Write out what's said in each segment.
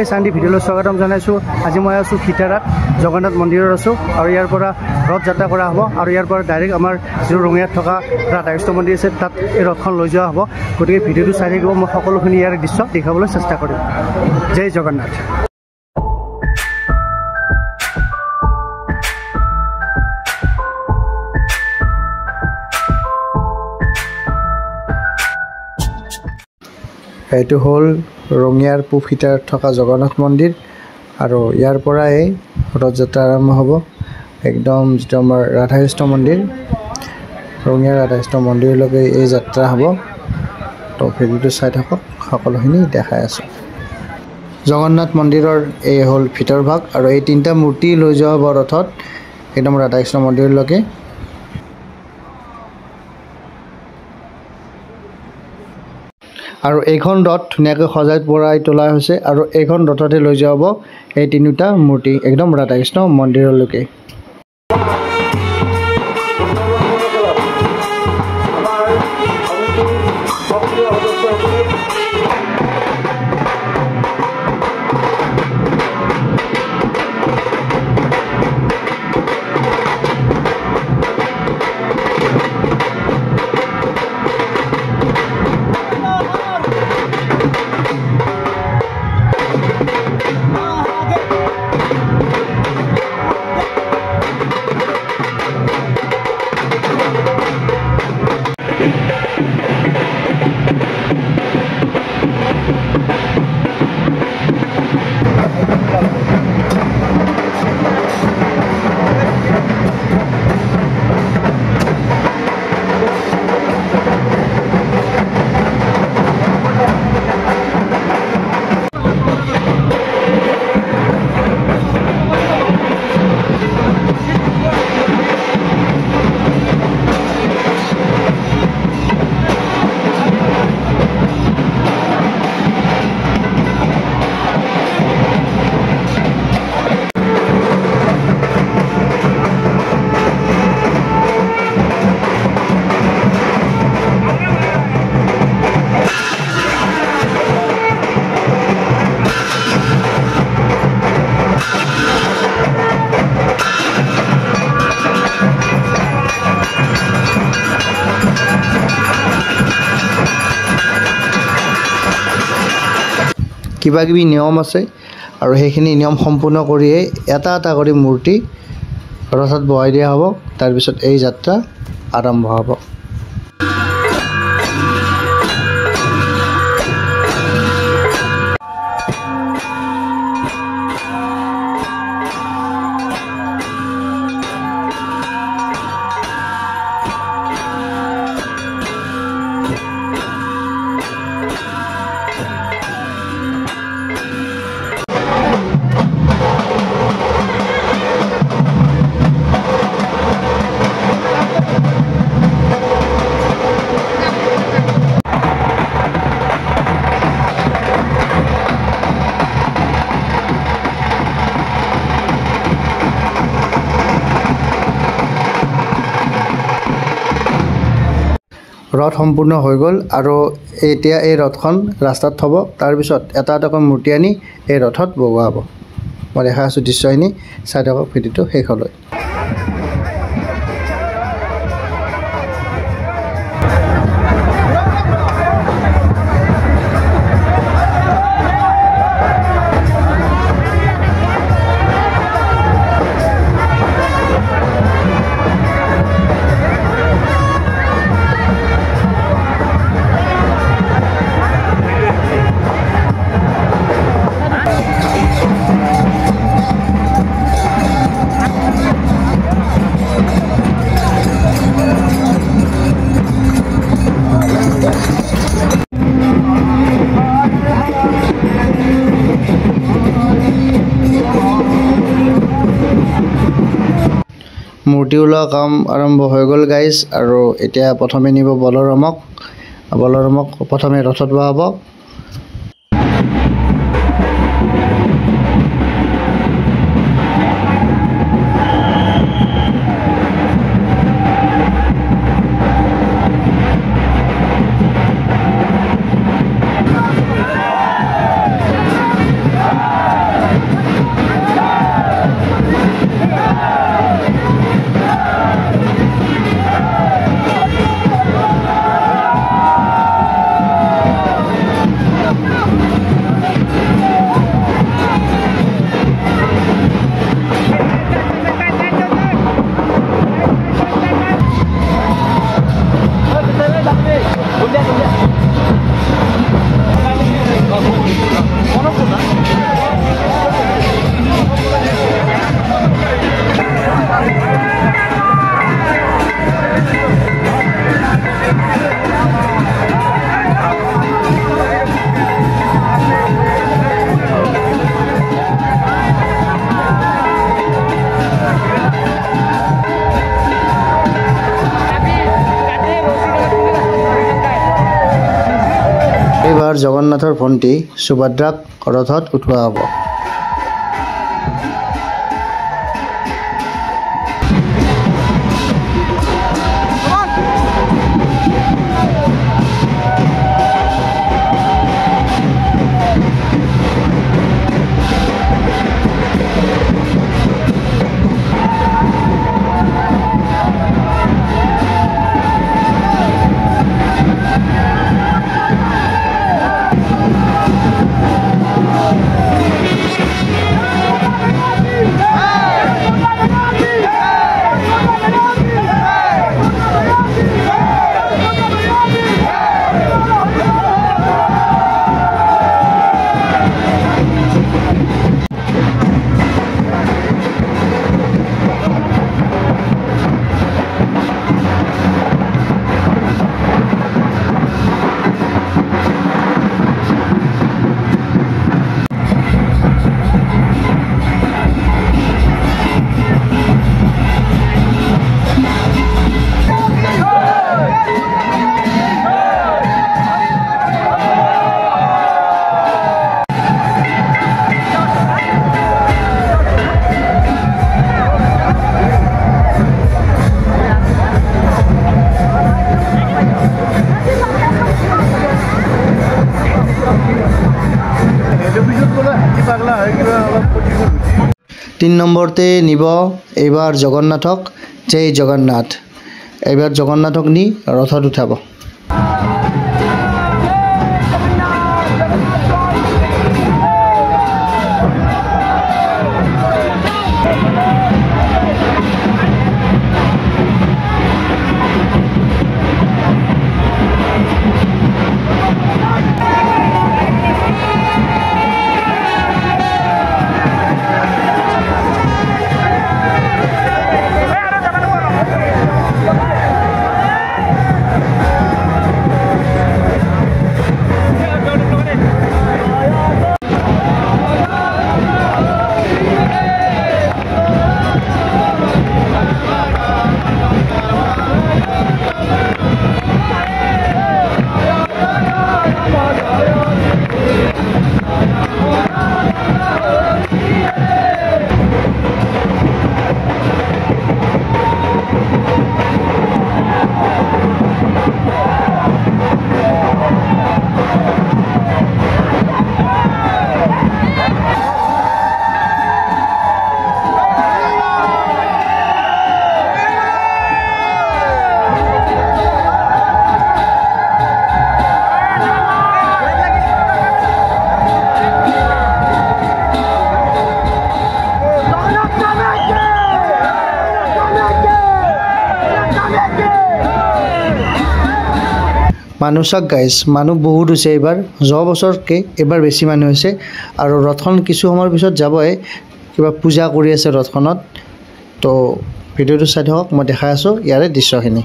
সকলোকে চান্দি ভিডিঅ'লৈ স্বাগতম জনাইছোঁ। আজি মই আছোঁ খিতাৰাত জগন্নাথ মন্দিৰত আছোঁ আৰু ইয়াৰ পৰা ৰথ যাত্ৰা কৰা হ'ব আৰু ইয়াৰ পৰা ডাইৰেক্ট আমাৰ যিটো ৰঙিয়াত থকা ৰাধাকৃষ্ণ মন্দিৰ আছে তাত এই ৰথখন লৈ যোৱা হ'ব। গতিকে ভিডিঅ'টো চাই থাকিব, মই সকলোখিনি ইয়াৰ দৃশ্য দেখাবলৈ চেষ্টা কৰিম। জয় জগন্নাথ। এইটো হ'ল ৰঙিয়াৰ পূব খিতাৰত থকা জগন্নাথ মন্দিৰ আৰু ইয়াৰ পৰাই ৰথযাত্ৰা আৰম্ভ হ'ব। একদম যিটো আমাৰ ৰাধাকৃষ্ণ মন্দিৰ, ৰঙিয়াৰ ৰাধাকৃষ্ণ মন্দিৰলৈকে এই যাত্ৰা হ'ব। তো ভিডিঅ'টো চাই থাকক, সকলোখিনি দেখাই আছোঁ। জগন্নাথ মন্দিৰৰ এই হ'ল ভিতৰ ভাগ আৰু এই তিনিটা মূৰ্তি লৈ যোৱা হ'ব ৰথত একদম ৰাধাকৃষ্ণ মন্দিৰলৈকে। আৰু এইখন ৰথ ধুনীয়াকৈ সজাই পৰাই তোলা হৈছে আৰু এইখন ৰথতে লৈ যোৱা হ'ব এই তিনিটা মূৰ্তি একদম ৰাধাকৃষ্ণ মন্দিৰলৈকে। কিবা কিবি নিয়ম আছে আৰু সেইখিনি নিয়ম সম্পূৰ্ণ কৰিয়ে এটা এটা কৰি মূৰ্তি ৰথত বহাই দিয়া হ'ব। তাৰপিছত এই যাত্ৰা আৰম্ভ হ'ব। ৰথ সম্পূৰ্ণ হৈ গ'ল আৰু এতিয়া এই ৰথখন ৰাস্তাত থ'ব। তাৰপিছত এটা এটাকৈ মূৰ্তি আনি এই ৰথত বগোৱা হ'ব। মই দেখাই আছোঁ দৃশ্যখিনি, চাই থাকক ভিডিঅ'টো শেষলৈ। মূৰ্তি ওলোৱা কাম আৰম্ভ হৈ গ'ল গাইজ আৰু এতিয়া প্ৰথমে নিব বলৰামক প্ৰথমে ৰথত বহাব। জগন্নাথৰ ভণ্টি সুভদ্ৰাক ৰথত উঠোৱা হ'ব। তিন নম্বৰতে নিব এইবাৰ জগন্নাথক, জয় জগন্নাথ। এইবাৰ জগন্নাথক নি ৰথত উঠাব। মানুহ চাওক গাইজ, মানুহ বহুত হৈছে এইবাৰ, যোৱা বছৰতকৈ এইবাৰ বেছি মানুহ হৈছে। আৰু ৰথখন কিছু সময়ৰ পিছত যাবই, কিবা পূজা কৰি আছে ৰথখনত। তো ভিডিঅ'টো চাই থাকক, মই দেখাই আছোঁ ইয়াৰে দৃশ্যখিনি।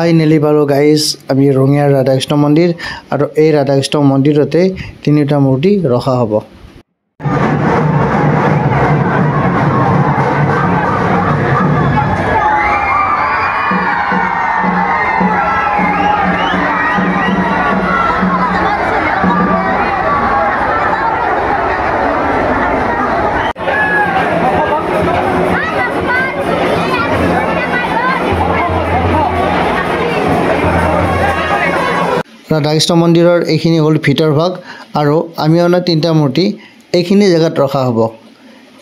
ফাইনেলি পালোঁ গাইজ আমি ৰঙিয়াৰ ৰাধাকৃষ্ণ মন্দিৰ আৰু এই ৰাধাকৃষ্ণ মন্দিৰতে তিনিটা মূৰ্তি ৰখা হ'ব। ৰাধাকৃষ্ণ মন্দিৰৰ এইখিনি হ'ল ভিতৰ ভাগ আৰু আমি অনা তিনিটা মূৰ্তি এইখিনি জেগাত ৰখা হ'ব।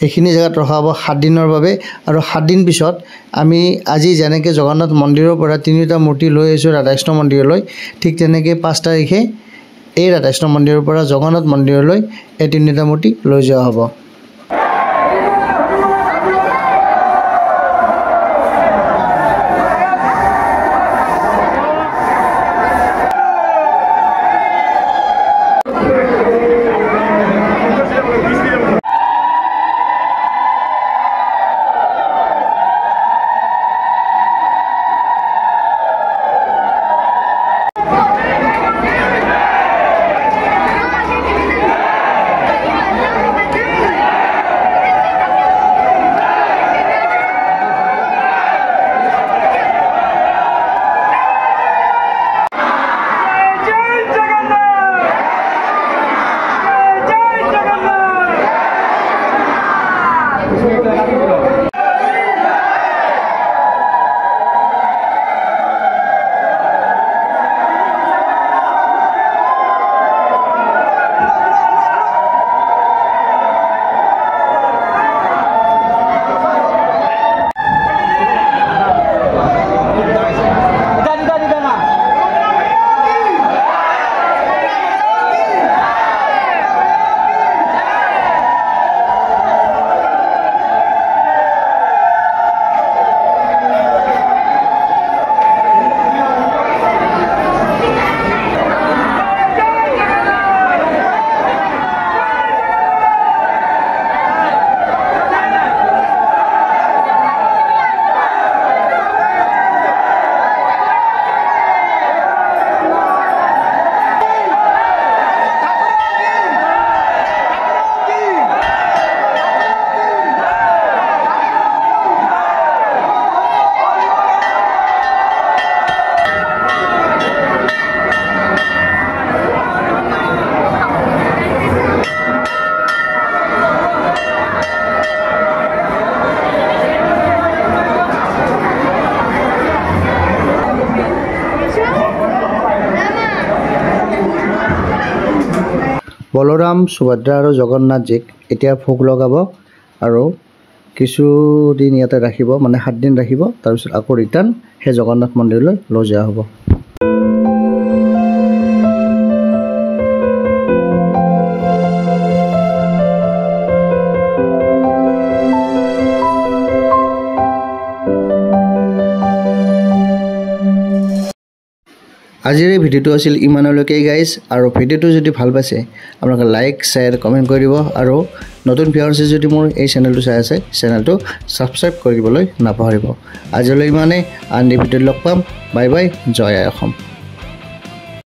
এইখিনি জেগাত ৰখা হ'ব 7 দিনৰ বাবে আৰু 7 দিন পিছত আমি আজি যেনেকৈ জগন্নাথ মন্দিৰৰ পৰা তিনিটা মূৰ্তি লৈ আহিছোঁ ৰাধাকৃষ্ণ মন্দিৰলৈ, ঠিক তেনেকৈ 5 তাৰিখে এই ৰাধাকৃষ্ণ মন্দিৰৰ পৰা জগন্নাথ মন্দিৰলৈ এই তিনিটা মূৰ্তি লৈ যোৱা হ'ব। বলৰাম, সুভদ্ৰা আৰু জগন্নাথজীক এতিয়া ভোগ লগাব আৰু কিছুদিন ইয়াতে ৰাখিব, মানে 7 দিন ৰাখিব, তাৰপিছত আকৌ ৰিটাৰ্ণ সেই জগন্নাথ মন্দিৰলৈ লৈ যোৱা হ'ব। আজিৰ এই ভিডিঅ'টো আছিল ইমানলৈকেই গাইজ, আৰু ভিডিঅ'টো যদি ভাল পাইছে আপোনালোকে লাইক, শ্বেয়াৰ, কমেণ্ট কৰি দিব আৰু নতুন ভিউৱাৰ্ছে যদি মোৰ এই চেনেলটো চাই আছে চেনেলটো ছাবস্ক্ৰাইব কৰিবলৈ নাপাহৰিব। আজিলৈ ইমানেই, আন ভিডিঅ'ত লগ পাম। বাই বাই, জয় আই অসম।